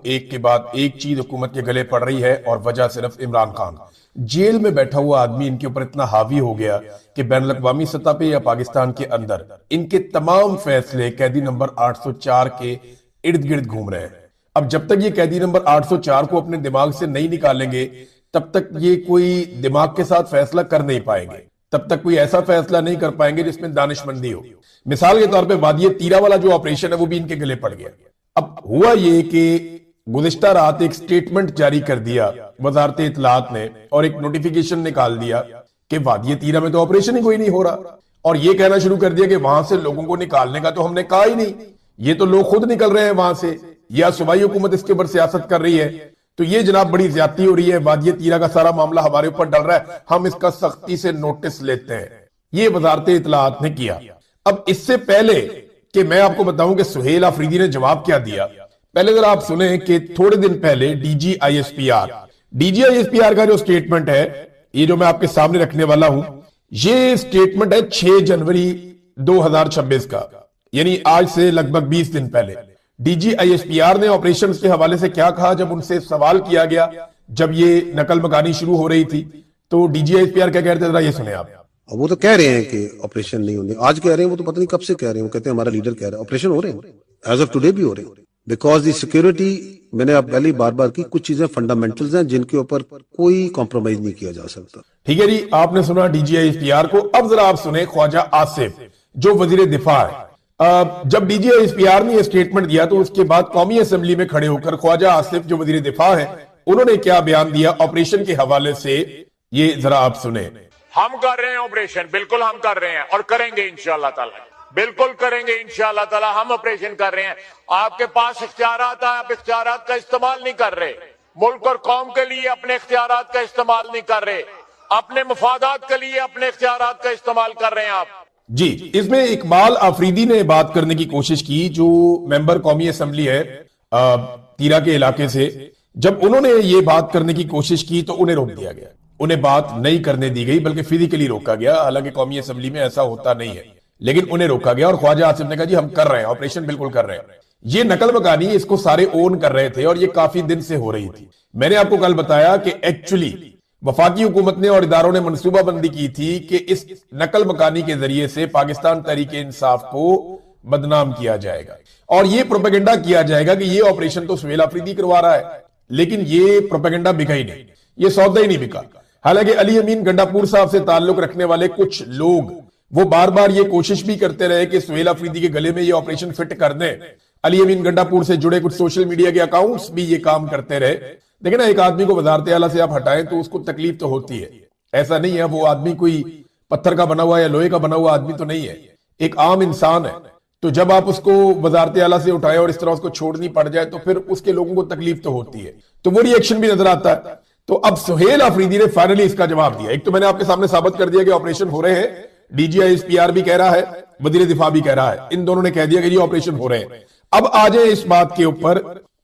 ایک کے بعد ایک چیز حکومت کے گلے پڑ رہی ہے اور وجہ صرف عمران خان۔ جیل میں بیٹھا ہوا آدمی ان کے اوپر اتنا حاوی ہو گیا کہ بین الاقوامی سطح پہ یا پاکستان کے اندر ان کے تمام فیصلے قیدی نمبر 804 کے ارد گرد گھوم رہے ہیں۔ اب جب تک یہ قیدی نمبر 804 کو اپنے دماغ سے نہیں نکالیں گے تب تک یہ کوئی دماغ کے ساتھ فیصلہ کر نہیں پائیں گے، تب تک کوئی ایسا فیصلہ نہیں کر پائیں گے جس میں دانش مندی ہو۔ مثال کے طور پہ وادی تیرا والا جو آپریشن ہے وہ بھی ان کے گلے پڑ گیا۔ اب ہوا یہ کہ گزشتہ رات ایک سٹیٹمنٹ جاری کر دیا وزارت اطلاعات نے اور ایک نوٹیفیکیشن نکال دیا کہ وادی تیرا میں تو آپریشن ہی کوئی نہیں ہو رہا، اور یہ کہنا شروع کر دیا کہ وہاں سے لوگوں کو نکالنے کا تو ہم نے کہا ہی نہیں، یہ تو لوگ خود نکل رہے ہیں وہاں سے، یا صوبائی حکومت اس کے اوپر سیاست کر رہی ہے۔ تو یہ جناب بڑی زیادتی ہو رہی ہے، وادی تیرا کا سارا معاملہ ہمارے اوپر ڈل رہا ہے، ہم اس کا سختی سے نوٹس لیتے ہیں۔ یہ وزارت اطلاعات نے کیا۔ اب اس سے پہلے کہ میں آپ کو بتاؤں کہ سہیل آفریدی نے جواب کیا دیا، پہلے ذرا آپ سنیں کہ تھوڑے دن پہلے D G I S P R کا جو سٹیٹمنٹ ہے، یہ جو میں آپ کے سامنے رکھنے والا ہوں، یہ سٹیٹمنٹ ہے 6 جنوری 2026 کا، یعنی آج سے لگ بھگ 20 دن پہلے۔ D G I S P R نے آپریشن کے حوالے سے کیا کہا جب ان سے سوال کیا گیا، جب یہ نقل مکانی شروع ہو رہی تھی، تو D G I S P R کیا کہہ رہے تھے، ذرا یہ سنیں آپ۔ وہ تو کہہ رہے ہیں کہ آپریشن نہیں ہونے، آج کہہ رہے ہیں، وہ تو پتہ نہیں کب سے کہہ رہے ہیں، وہ کہتے ہیں ہمارا لیڈر کہہ رہا ہے آپریشن ہو رہے ہیں، ایز آف ٹوڈے بھی ہو رہے ہیں، بیکاز دی سیکیورٹی، میں نے اب پہلے بار کی کچھ چیزیں فنڈامنٹلز ہیں جن کے اوپر کوئی کمپرومائز نہیں کیا جا سکتا۔ ٹھیک ہے جی، آپ نے سنا D G I S P R کو۔ اب ذرا آپ سنیں خواجہ آصف جو وزیر دفاع ہے۔ جب D G I S P R نے یہ سٹیٹمنٹ دیا تو اس کے بعد قومی اسمبلی میں کھڑے ہو کر خواجہ آصف جو وزیر دفاع ہے انہوں نے کیا بیان دیا آپریشن کے حوالے سے، یہ ذرا آپ سنیں۔ ہم کر رہے ہیں آپریشن، بالکل ہم کر رہے ہیں اور کریں گے انشاءاللہ تعالی، بالکل کریں گے انشاءاللہ تعالی، ہم آپریشن کر رہے ہیں۔ آپ کے پاس اختیارات ہیں، آپ اختیارات کا استعمال نہیں کر رہے، ملک اور قوم کے لیے اپنے اختیارات کا استعمال نہیں کر رہے، اپنے مفادات کے لیے اپنے اختیارات کا استعمال کر رہے ہیں آپ۔ جی، اس میں اقبال آفریدی نے بات کرنے کی کوشش کی جو ممبر قومی اسمبلی ہے تیرا کے علاقے سے۔ جب انہوں نے یہ بات کرنے کی کوشش کی تو انہیں روک دیا گیا، انہیں بات نہیں کرنے دی گئی بلکہ فزیکلی روکا گیا، حالانکہ قومی اسمبلی میں ایسا ہوتا نہیں ہے، لیکن انہیں روکا گیا۔ اور خواجہ آصف نے کہا جی ہم کر رہے ہیں آپریشن، بالکل کر رہے ہیں۔ یہ نقل مکانی اس کو سارے اون کر رہے تھے اور یہ کافی دن سے ہو رہی تھی۔ میں نے آپ کو کل بتایا کہ ایکچولی وفاقی حکومت نے اور اداروں نے منصوبہ بندی کی تھی کہ اس نقل مکانی کے ذریعے سے پاکستان تحریک انصاف کو بدنام کیا جائے گا اور یہ پروپیگنڈا کیا جائے گا کہ یہ آپریشن تو سہیل آفریدی کروا رہا ہے، لیکن یہ پروپیگنڈا بکا ہی نہیں، یہ سودا ہی نہیں بکا۔ حالانکہ علی امین گنڈاپور صاحب سے تعلق رکھنے والے کچھ لوگ وہ بار بار یہ کوشش بھی کرتے رہے کہ سہیل آفریدی کے گلے میں یہ آپریشن فٹ کر دیں۔ علی امین گنڈاپور سے جڑے کچھ سوشل میڈیا کے اکاؤنٹس بھی یہ کام کرتے رہے۔ لیکن ایک آدمی کو وزارت اعلیٰ سے آپ ہٹائیں تو اس کو تکلیف تو ہوتی ہے، ایسا نہیں ہے وہ آدمی کوئی پتھر کا بنا ہوا یا لوہے کا بنا ہوا آدمی تو نہیں ہے، ایک عام انسان ہے۔ تو جب آپ اس کو وزارت اعلیٰ سے اٹھائیں اور اس طرح اس کو چھوڑنی پڑ جائے تو پھر اس کے لوگوں کو تکلیف تو ہوتی ہے، تو وہ ری ایکشن بھی نظر آتا ہے۔ تو اب سہیل آفریدی نے فائنلی اس کا جواب دیا۔ ایک تو میں نے آپ کے سامنے ثابت کر دیا کہ آپریشن ہو رہے ہیں، D G I S P R بھی کہہ رہا ہے، وزیر دفاع بھی کہہ رہا ہے، ان دونوں نے کہہ دیا کہ یہ آپریشن ہو رہے ہیں۔ اب آ جائیں اس بات کے اوپر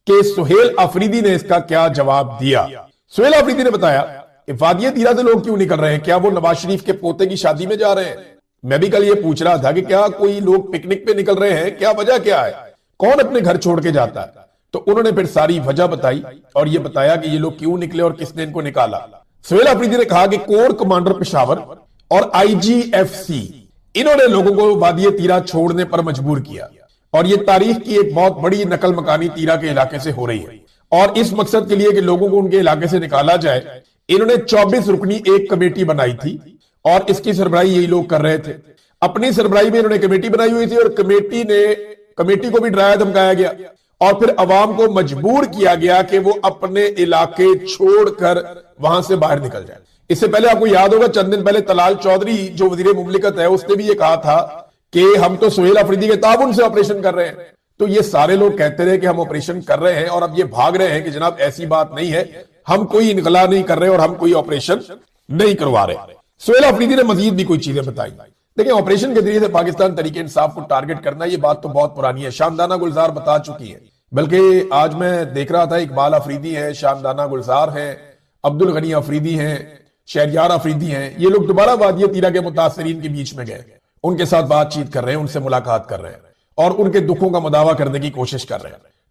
کہ سہیل آفریدی نے اس کا کیا جواب دیا۔ سہیل آفریدی نے بتایا کہ وادی تیرا سے لوگ کیوں نکل رہے ہیں، کیا وہ نواز شریف کے پوتے کی شادی میں جا رہے ہیں؟ میں بھی کل یہ پوچھ رہا تھا کہ کیا کوئی لوگ پکنک پہ نکل رہے ہیں، کیا وجہ کیا ہے، کون اپنے گھر چھوڑ کے جاتا ہے؟ تو انہوں نے پھر ساری وجہ بتائی اور یہ بتایا کہ یہ لوگ کیوں نکلے اور کس نے ان کو نکالا۔ سہیل آفریدی نے کہا کہ کور کمانڈر پشاور اور آئی جی ایف سی انہوں نے لوگوں کو وادی تیرا چھوڑنے پر مجبور کیا، اور یہ تاریخ کی ایک بہت بڑی نقل مکانی تیرا کے علاقے سے ہو رہی ہے، اور اس مقصد کے لیے کہ لوگوں کو ان کے علاقے سے نکالا جائے انہوں نے 24 رکنی ایک کمیٹی بنائی تھی اور اس کی سربراہی یہی لوگ کر رہے تھے۔ اپنی سربراہی میں انہوں نے کمیٹی بنائی ہوئی تھی اور کمیٹی کو بھی ڈرایا دھمکایا گیا اور پھر عوام کو مجبور کیا گیا کہ وہ اپنے علاقے چھوڑ کر وہاں سے باہر نکل جائے۔ اس سے پہلے آپ کو یاد ہوگا چند دن پہلے طلال چودھری جو وزیر مملکت ہے اس نے بھی یہ کہا تھا کہ ہم تو سہیل آفریدی کے تعاون سے آپریشن کر رہے ہیں۔ تو یہ سارے لوگ کہتے رہے کہ ہم آپریشن کر رہے ہیں اور اب یہ بھاگ رہے ہیں کہ جناب ایسی بات نہیں ہے، ہم کوئی انخلا نہیں کر رہے اور ہم کوئی آپریشن نہیں کروا رہے۔ سہیل آفریدی نے مزید بھی کوئی چیزیں بتائی۔ دیکھیں آپریشن کے ذریعے سے پاکستان تحریک انصاف کو ٹارگٹ کرنا یہ بات تو بہت پرانی ہے، شامدانہ گلزار بتا چکی ہے، بلکہ آج میں دیکھ رہا تھا اقبال آفریدی ہے، شامدانہ گلزار ہیں، عبد الغنی آفریدی ہیں، شہریار آفریدی ہیں، یہ لوگ دوبارہ وادی تیرا کے متاثرین کے بیچ میں گئے، ان کے ساتھ بات چیت کر رہے ہیں، ان سے ملاقات کر رہے ہیں اور ان کے دکھوں کا مداوا کرنے کی کوشش کر رہے ہیں۔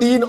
3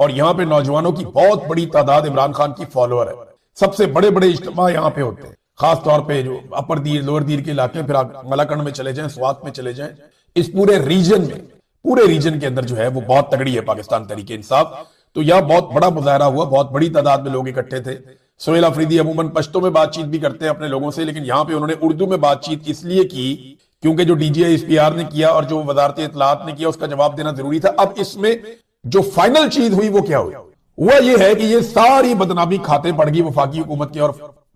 اور یہاں پہ نوجوانوں کی بہت بڑی تعداد عمران خان کی فالوور ہے. سب سے بڑے بڑے اجتماع یہاں پہ ہوتے ہیں, خاص طور پہ جو اپر دیر لوور دیر کے علاقے, پھر آپ ملاکنڈ میں چلے جائیں, سوات میں چلے جائیں, اس پورے ریجن کے اندر جو ہے وہ بہت تگڑی ہے پاکستان تحریک انصاف. تو یہاں بہت بڑا مظاہرہ ہوا, بہت بڑی تعداد میں لوگ اکٹھے تھے. سہیل آفریدی عموماً پشتو میں بات چیت بھی کرتے ہیں اپنے لوگوں سے, لیکن یہاں پہ انہوں نے اردو میں بات چیت اس لیے کی کیونکہ جو D G I S P R نے کیا اور جو وزارت اطلاعات نے کیا اس کا جواب دینا ضروری تھا. اب اس میں جو فائنل چیز ہوئی وہ کیا ہوئی, وہ یہ ہے کہ یہ ساری بدنامی کھاتے پڑ گئی وفاقی حکومت کے اور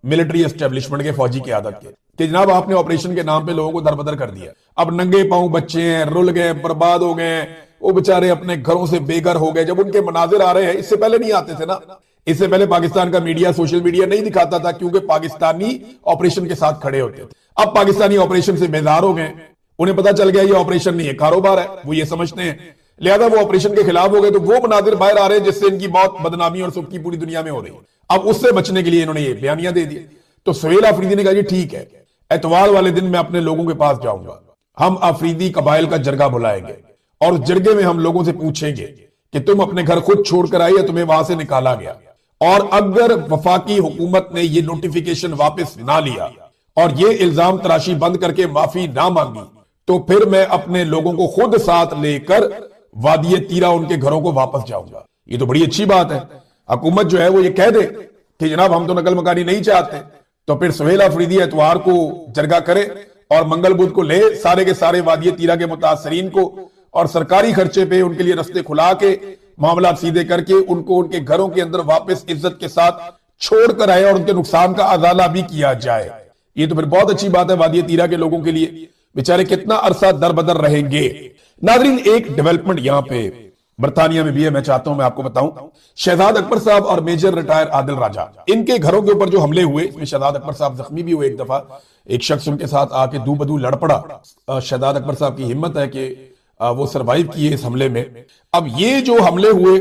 ملٹری اسٹیبلشمنٹ کے, فوجی قیادت کے, کہ جناب آپ نے آپریشن کے نام پہ لوگوں کو دربدر کر دیا. اب ننگے پاؤں بچے ہیں, رل گئے, برباد ہو گئے ہیں, وہ بےچارے اپنے گھروں سے بے گھر ہو گئے. جب ان کے مناظر آ رہے ہیں, اس سے پہلے نہیں آتے تھے نا, اس سے پہلے پاکستان کا میڈیا, سوشل میڈیا نہیں دکھاتا تھا کیونکہ پاکستانی آپریشن کے ساتھ کھڑے ہوتے تھے. اب پاکستانی آپریشن سے بیزار ہو گئے, انہیں پتا چل گیا یہ آپریشن نہیں ہے, کاروبار ہے, وہ یہ سمجھتے ہیں, لہذا وہ آپریشن کے خلاف ہو گئے. تو وہ مناظر باہر آ رہے ہیں جس سے ان کی بہت بدنامی اور سب کی پوری دنیا میں ہو رہی ہے. اب اس سے بچنے کے لیے انہوں نے یہ بیانیاں دے دیے. تو سہیل آفریدی نے کہا جی ٹھیک ہے, اتوار والے دن میں اپنے لوگوں کے پاس جاؤں گا, ہم آفریدی قبائل کا جرگہ بلائیں گے اور اس جرگے میں ہم لوگوں سے پوچھیں گے کہ تم اپنے گھر خود چھوڑ کر آئے یا تمہیں وہاں سے نکالا گیا, اور اگر وفاقی حکومت نے یہ نوٹیفیکیشن واپس نہ لیا اور یہ الزام تراشی بند کر کے معافی نہ مانگی تو پھر میں اپنے لوگوں کو خود ساتھ لے کر وادی تیرا ان کے گھروں کو واپس جاؤں گا. یہ تو بڑی اچھی بات ہے. حکومت جو ہے وہ یہ کہہ دے کہ جناب ہم تو نقل مکانی نہیں چاہتے, تو پھر سہیل آفریدی اتوار کو جرگہ کرے اور منگل بدھ کو لے سارے کے سارے وادی تیرا کے متاثرین کو, اور سرکاری خرچے پہ ان کے لیے رستے کھلا کے معاملات سیدھے کر کے ان کو ان کے گھروں کے اندر واپس عزت کے ساتھ چھوڑ کر آئے اور ان کے نقصان کا ازالہ بھی کیا جائے. یہ تو پھر بہت اچھی بات ہے وادی تیرا کے لوگوں کے لیے, بیچارے کتنا عرصہ در بدر رہیں گے. ناظرین, ایک ڈیولپمنٹ یہاں پہ برطانیہ میں بھی ہے, میں چاہتا ہوں میں آپ کو بتاؤں. شہزاد اکبر صاحب اور میجر ریٹائر عادل راجہ, ان کے گھروں کے اوپر جو حملے ہوئے, اس میں شہزاد اکبر صاحب زخمی بھی ہوئے. ایک دفعہ ایک شخص ان کے ساتھ آ کے دو بدو لڑ پڑا. شہزاد اکبر صاحب کی ہمت ہے کہ وہ سروائیو کیے اس حملے میں. اب یہ جو حملے ہوئے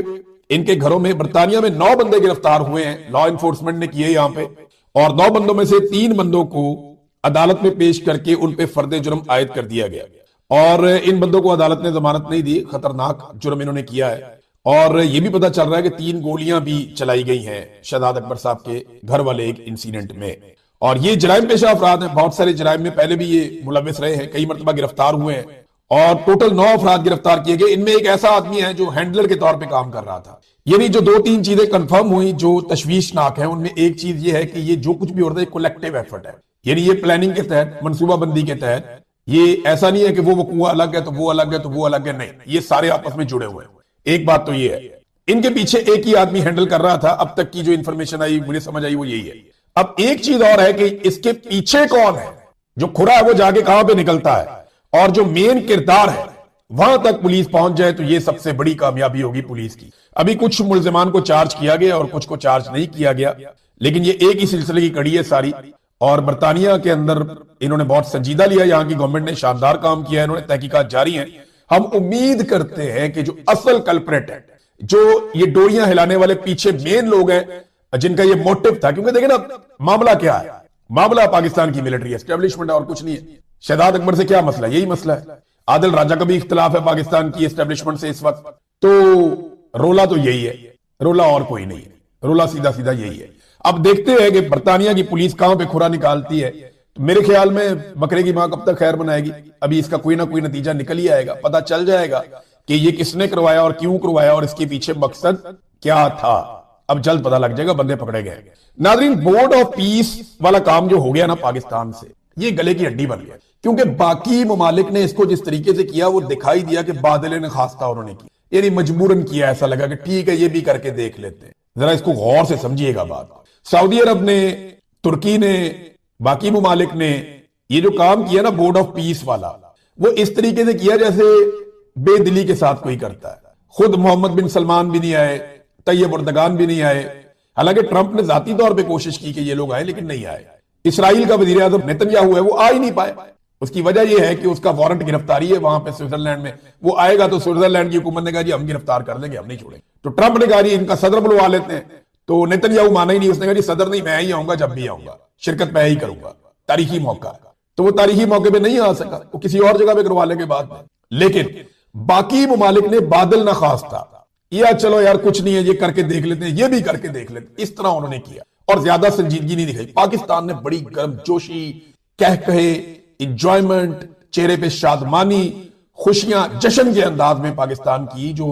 ان کے گھروں میں, برطانیہ میں 9 بندے گرفتار ہوئے ہیں, لا انفورسمنٹ نے کیے یہاں پہ, اور 9 بندوں میں سے 3 بندوں کو عدالت میں پیش کر کے ان پہ فرد جرم عائد کر دیا گیا, اور ان بندوں کو عدالت نے ضمانت نہیں دی. خطرناک جرم انہوں نے کیا ہے, اور یہ بھی پتا چل رہا ہے کہ 3 گولیاں بھی چلائی گئی ہیں شہزاد اکبر صاحب کے گھر والے ایک انسیڈنٹ میں. اور یہ جرائم پیشہ افراد ہیں, بہت سارے جرائم میں پہلے بھی یہ ملوث رہے ہیں, کئی مرتبہ گرفتار ہوئے ہیں, اور ٹوٹل 9 افراد گرفتار کیے گئے. ان میں ایک ایسا آدمی ہے جو ہینڈلر کے طور پہ کام کر رہا تھا. یعنی جو 2-3 چیزیں کنفرم ہوئی جو تشویشناک ہیں, ان میں ایک چیز یہ ہے کہ یہ جو کچھ بھی ہو رہا ہے کولیکٹیو ایفرٹ ہے. یعنی یہ پلاننگ کے تحت, منصوبہ بندی کے تحت, یہ ایسا نہیں ہے کہ وہ وقوع الگ ہے تو وہ الگ ہے تو وہ الگ ہے, نہیں, یہ سارے آپس میں جڑے ہوئے ہیں. ایک بات تو یہ ہے, ان کے پیچھے ایک ہی آدمی ہینڈل کر رہا تھا. اب تک کی جو انفارمیشن آئی, مجھے سمجھ آئی, وہ یہی ہے. اب ایک چیز اور ہے کہ اس کے پیچھے کون ہے, جو کھرا ہے وہ جا کے کہاں پہ نکلتا ہے, اور جو مین کردار ہے وہاں تک پولیس پہنچ جائے تو یہ سب سے بڑی کامیابی ہوگی پولیس کی. ابھی کچھ ملزمان کو چارج کیا گیا اور کچھ کو چارج نہیں کیا گیا, لیکن یہ ایک ہی سلسلے کی کڑی ہے ساری. اور برطانیہ کے اندر انہوں نے بہت سنجیدہ لیا, یہاں کی گورنمنٹ نے شاندار کام کیا ہے, انہوں نے تحقیقات جاری ہیں. ہم امید کرتے ہیں کہ جو اصل کلپریٹ ہے, جو یہ ڈوریاں ہلانے والے پیچھے مین لوگ ہیں, جن کا یہ موٹو تھا, کیونکہ دیکھیں نا معاملہ کیا ہے, معاملہ پاکستان کی ملٹری اسٹیبلشمنٹ ہے اور کچھ نہیں ہے. شہزاد اکبر سے کیا مسئلہ, یہی مسئلہ ہے. عادل راجہ کا بھی اختلاف ہے پاکستان کی اسٹیبلشمنٹ سے اس وقت. تو رولا تو یہی ہے, رولا اور کوئی نہیں ہے, رولا سیدھا سیدھا یہی ہے. اب دیکھتے ہیں کہ برطانیہ کی پولیس کہاں پہ کھرا نکالتی ہے. تو میرے خیال میں بکرے کی ماں کب تک خیر بنائے گی, ابھی اس کا کوئی نہ کوئی نتیجہ نکل ہی آئے گا, پتہ چل جائے گا کہ یہ کس نے کروایا اور کیوں کروایا اور اس کے پیچھے مقصد کیا تھا. اب جلد پتہ لگ جائے گا, بندے پکڑے گئے. ناظرین, بورڈ آف پیس والا کام جو ہو گیا نا پاکستان سے, یہ گلے کی ہڈی بن گیا, کیونکہ باقی ممالک نے اس کو جس طریقے سے کیا وہ دکھائی دیا کہ بادل نے خواستہ انہوں نے کی, یعنی مجبوراً کیا, ایسا لگا کہ ٹھیک ہے یہ بھی کر کے دیکھ لیتے ہیں. ذرا اس کو غور سے سمجھیے گا بات. سعودی عرب نے, ترکی نے, باقی ممالک نے یہ جو کام کیا نا بورڈ آف پیس والا, وہ اس طریقے سے کیا جیسے بے دلی کے ساتھ کوئی کرتا ہے. خود محمد بن سلمان بھی نہیں آئے, طیب اردگان بھی نہیں آئے, حالانکہ ٹرمپ نے ذاتی طور پہ کوشش کی کہ یہ لوگ آئے لیکن نہیں آئے. اسرائیل کا وزیر اعظم نیتنیاہو ہے, وہ آ ہی نہیں پائے. اس کی وجہ یہ ہے کہ اس کا وارنٹ گرفتاری ہے وہاں پہ سوئٹزرلینڈ میں, وہ آئے گا تو سوئٹزرلینڈ کی حکومت نے کہا جی ہم گرفتار کر دیں گے, ہم نہیں چھوڑیں. تو ٹرمپ نے کہا جی ان کا صدر بلوا لیتے ہیں, تو نیتنیاہو مانا ہی نہیں, اس نے کہا جی صدر نہیں, میں ہی آؤں گا, جب بھی آؤں گا شرکت میں ہی کروں گا, تاریخی موقع. تو وہ تاریخی موقع پہ نہیں آ سکا, وہ کسی اور جگہ پہ کروا لیں گے بعد میں. لیکن باقی ممالک نے بادل نہ خواستہ یا چلو یار کچھ نہیں ہے یہ کر کے دیکھ لیتے ہیں، یہ بھی کر کے دیکھ لیتے ہیں، اس طرح انہوں نے کیا اور زیادہ سنجیدگی نہیں دکھائی۔ پاکستان نے بڑی گرم جوشی، کہے انجوائمنٹ، چہرے پہ شادمانی، خوشیاں، جشن کے انداز میں پاکستان کی جو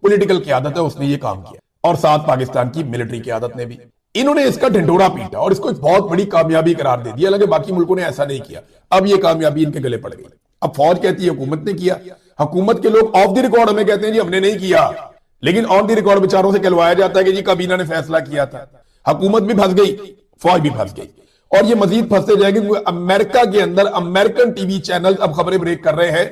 پولیٹیکل قیادت ہے اس نے یہ کام کیا، اور ساتھ پاکستان کی ملٹری قیادت نے بھی۔ انہوں نے اس کا ڈھنڈورا پیٹا اور اس کو ایک بہت بڑی کامیابی قرار دے دیا، حالانکہ باقی ملکوں نے ایسا نہیں کیا۔ اب یہ کامیابی ان کے گلے پڑ گئی۔ اب فوج کہتی ہے حکومت نے کیا، حکومت کے لوگ آف دی ریکارڈ ہمیں کہتے ہیں جی ہم نے نہیں کیا، لیکن آن دی ریکارڈ بیچاروں سے کہلوایا جاتا ہے کہ جی کابینہ نے فیصلہ کیا تھا۔ حکومت بھی پھنس گئی، فوج بھی پھنس گئی، اور یہ مزید پھنستے جائیں گے کیونکہ امریکہ کے اندر امریکن ٹی وی چینل اب خبریں بریک کر رہے ہیں۔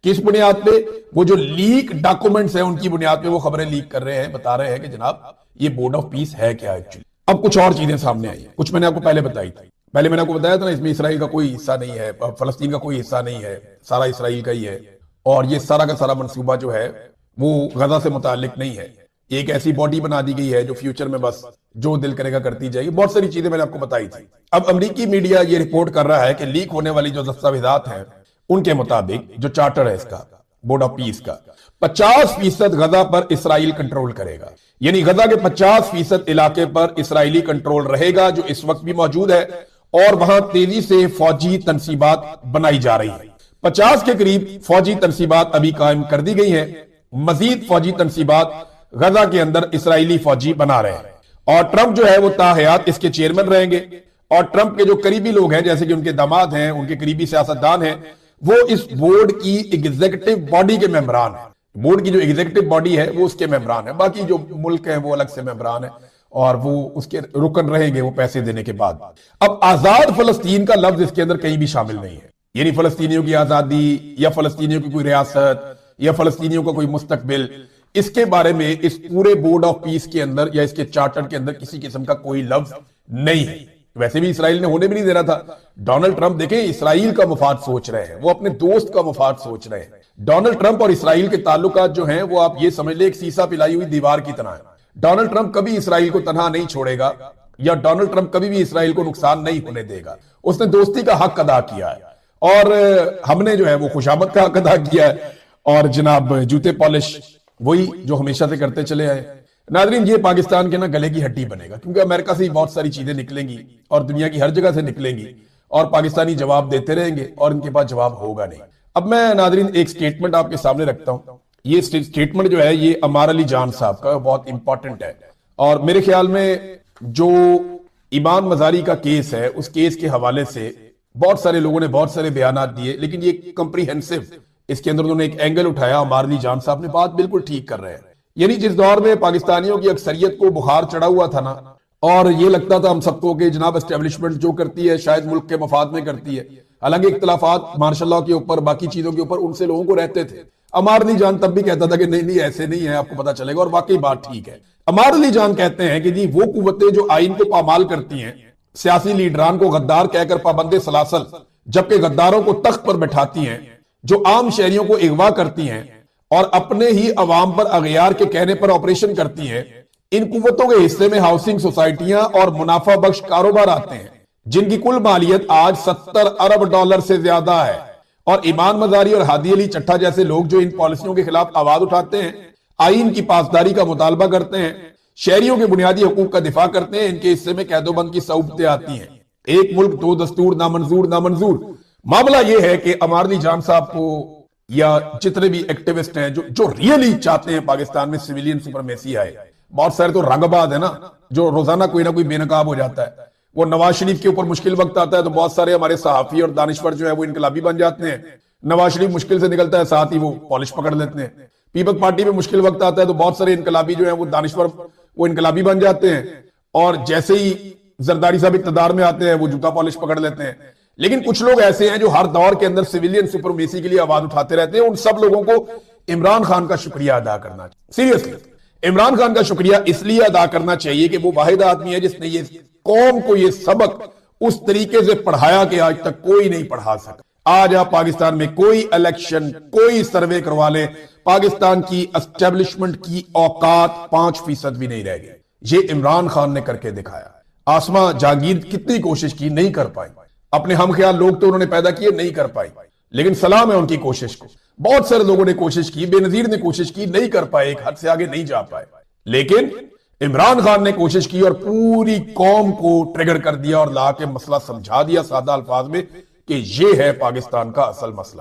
کس بنیاد پہ؟ وہ جو لیک ڈاکومنٹس ہیں ان کی بنیاد پہ وہ خبریں لیک کر رہے ہیں، بتا رہے ہیں کہ جناب یہ بورڈ آف پیس ہے کیا ایکچولی۔ اب کچھ اور چیزیں سامنے آئی ہیں، کچھ میں نے آپ کو پہلے بتائی تھی۔ پہلے میں نے آپ کو بتایا تھا نا اس میں اسرائیل کا کوئی حصہ نہیں ہے، فلسطین کا کوئی حصہ نہیں ہے، سارا اسرائیل کا ہی ہے، اور یہ سارا کا سارا منصوبہ جو ہے وہ غزہ سے متعلق نہیں ہے۔ ایک ایسی باڈی بنا دی گئی ہے جو فیوچر میں بس جو دل کرے گا کرتی جائے گی۔ بہت ساری چیزیں میں نے آپ کو بتائی تھی۔ اب امریکی میڈیا یہ رپورٹ کر رہا ہے کہ لیک ہونے والی جو دستاویزات ہیں ان کے مطابق جو چارٹر ہے اس کا بورڈ آف پیس کا 50% غزہ پر اسرائیل کنٹرول کرے گا، یعنی غزہ کے 50% علاقے پر اسرائیلی کنٹرول رہے گا جو اس وقت بھی موجود ہے، اور وہاں تیزی سے فوجی تنصیبات بنائی جا رہی ہیں۔ 50 کے قریب فوجی تنصیبات ابھی قائم کر دی گئی ہیں، مزید فوجی تنصیبات غزہ کے اندر اسرائیلی فوجی بنا رہے ہیں، اور ٹرمپ جو ہے وہ تاحیات اس کے چیئرمین رہیں گے، اور ٹرمپ کے جو قریبی لوگ ہیں جیسے کہ ان کے داماد ہیں، ان کے قریبی سیاستدان ہیں، وہ اس بورڈ کی ایگزیکٹو باڈی کے ممبران ہیں۔ بورڈ کی جو ایگزیکٹو باڈی ہے وہ اس کے ممبران ہیں، باقی جو ملک ہیں وہ الگ سے ممبران ہیں اور وہ اس کے رکن رہیں گے وہ پیسے دینے کے بعد۔ اب آزاد فلسطین کا لفظ اس کے اندر کہیں بھی شامل نہیں ہے، یعنی فلسطینیوں کی آزادی یا فلسطینیوں کی کوئی ریاست یا فلسطینیوں کا کوئی مستقبل، اس کے بارے میں اس پورے بورڈ آف پیس کے اندر یا اس کے چارٹر کے اندر کسی قسم کا کوئی لفظ نہیں ہے۔ ویسے بھی اسرائیل نے ہونے بھی نہیں دینا تھا۔ ڈونلڈ ٹرمپ دیکھیں اسرائیل کا مفاد سوچ رہے ہیں، وہ اپنے دوست کا مفاد سوچ رہے ہیں۔ ڈونلڈ ٹرمپ اور اسرائیل کے تعلقات جو ہیں وہ آپ یہ سمجھ لیں ایک سیسا پلائی ہوئی دیوار کی طرح ہے۔ ڈونلڈ ٹرمپ کبھی اسرائیل کو تنہا نہیں چھوڑے گا، یا ڈونلڈ ٹرمپ کبھی بھی اسرائیل کو نقصان نہیں ہونے دے گا۔ اس نے دوستی کا حق ادا کیا ہے، اور ہم نے جو ہے وہ خوشامد کا حق ادا کیا ہے، اور جناب جوتے پالش وہی جو ہمیشہ سے کرتے چلے آئے۔ ناظرین یہ پاکستان کے نا گلے کی ہڈی بنے گا، کیونکہ امریکہ سے بہت ساری چیزیں نکلیں گی اور دنیا کی ہر جگہ سے نکلیں گی، اور پاکستانی جواب دیتے رہیں گے اور ان کے پاس جواب ہوگا نہیں۔ اب میں ناظرین ایک سٹیٹمنٹ آپ کے سامنے رکھتا ہوں۔ یہ سٹیٹمنٹ جو ہے یہ عمار علی جان صاحب کا بہت امپورٹنٹ ہے، اور میرے خیال میں جو ایمان مزاری کا کیس ہے اس کیس کے حوالے سے بہت سارے لوگوں نے بہت سارے بیانات دیے، لیکن یہ کمپریہنسو اس کے اندر انہوں نے ایک اینگل اٹھایا۔ عمار علی جان صاحب نے بات بالکل ٹھیک کر رہے ہیں، یعنی جس دور میں پاکستانیوں کی اکثریت کو بخار چڑھا ہوا تھا نا، اور یہ لگتا تھا ہم سب کو کہ جناب اسٹیبلشمنٹ جو کرتی ہے شاید ملک کے مفاد میں کرتی ہے، حالانکہ اختلافات مارشاء اللہ کے اوپر باقی چیزوں کے اوپر ان سے لوگوں کو رہتے تھے۔ عمار علی جان تب بھی کہتا تھا کہ نہیں ایسے نہیں ہے، آپ کو پتا چلے گا، اور واقعی بات ٹھیک ہے۔ عمار علی جان کہتے ہیں کہ جی وہ قوتیں جو آئین کو پامال کرتی ہیں، سیاسی لیڈران کو غدار کہہ کر پابند سلاسل جبکہ غداروں کو تخت پر بٹھاتی ہیں، جو عام شہریوں کو اغوا کرتی ہیں اور اپنے ہی عوام پر اغیار کے کہنے پر آپریشن کرتی ہیں، ان قوتوں کے حصے میں ہاؤسنگ سوسائٹیاں اور منافع بخش کاروبار آتے ہیں جن کی کل مالیت آج $70 ارب سے زیادہ ہے، اور ایمان مزاری اور ہادی علی چٹھا جیسے لوگ جو ان پالیسیوں کے خلاف آواز اٹھاتے ہیں، آئین کی پاسداری کا مطالبہ کرتے ہیں، شہریوں کے بنیادی حقوق کا دفاع کرتے ہیں، ان کے حصے میں قید و بند کی صعوبتیں آتی ہیں۔ ایک ملک دو دستور، نامنظور۔ معاملہ یہ ہے کہ عمار علی جان صاحب کو یا جتنے بھی ایکٹیوسٹ ہیں جو ریئلی چاہتے ہیں پاکستان میں سویلین سپرمیسی آئے، بہت سارے تو رنگ باز ہیں نا جو روزانہ کوئی نہ کوئی بے نقاب ہو جاتا ہے۔ وہ نواز شریف کے اوپر مشکل وقت آتا ہے تو بہت سارے ہمارے صحافی اور دانشور جو ہے وہ انقلابی بن جاتے ہیں۔ نواز شریف مشکل سے نکلتا ہے ساتھ ہی وہ پالش پکڑ لیتے ہیں۔ پیپلز پارٹی میں مشکل وقت آتا ہے تو بہت سارے انقلابی جو ہیں وہ دانشور وہ انقلابی بن جاتے ہیں، اور جیسے ہی زرداری صاحب اقتدار میں آتے ہیں وہ جوتا پالش پکڑ لیتے ہیں۔ لیکن کچھ لوگ ایسے ہیں جو ہر دور کے اندر سویلین سپرمیسی کے لیے آواز اٹھاتے رہتے ہیں۔ ان سب لوگوں کو عمران خان کا شکریہ ادا کرنا چاہیے، سیریسلی عمران خان کا شکریہ اس لیے ادا کرنا چاہیے کہ وہ واحد آدمی ہے جس نے یہ قوم کو یہ سبق اس طریقے سے پڑھایا کہ آج تک کوئی نہیں پڑھا سکا۔ آج آپ پاکستان میں کوئی الیکشن، کوئی سروے کروا لیں، پاکستان کی اسٹیبلشمنٹ کی اوقات 5% بھی نہیں رہ گئی۔ یہ عمران خان نے کر کے دکھایا۔ آسما جہانگیر کتنی کوشش کی، نہیں کر پائی۔ اپنے ہم خیال لوگ تو انہوں نے پیدا کیے، نہیں کر پائی۔ لیکن سلام ہے ان کی کوشش کو. بہت سارے لوگوں نے کوشش کی, بے نظیر نے کوشش کی, نہیں کر پائے, ایک حد سے آگے نہیں جا پائے. لیکن عمران خان نے کوشش کی اور پوری قوم کو ٹریگر کر دیا اور لا کے مسئلہ سمجھا دیا سادہ الفاظ میں کہ یہ ہے پاکستان کا اصل مسئلہ.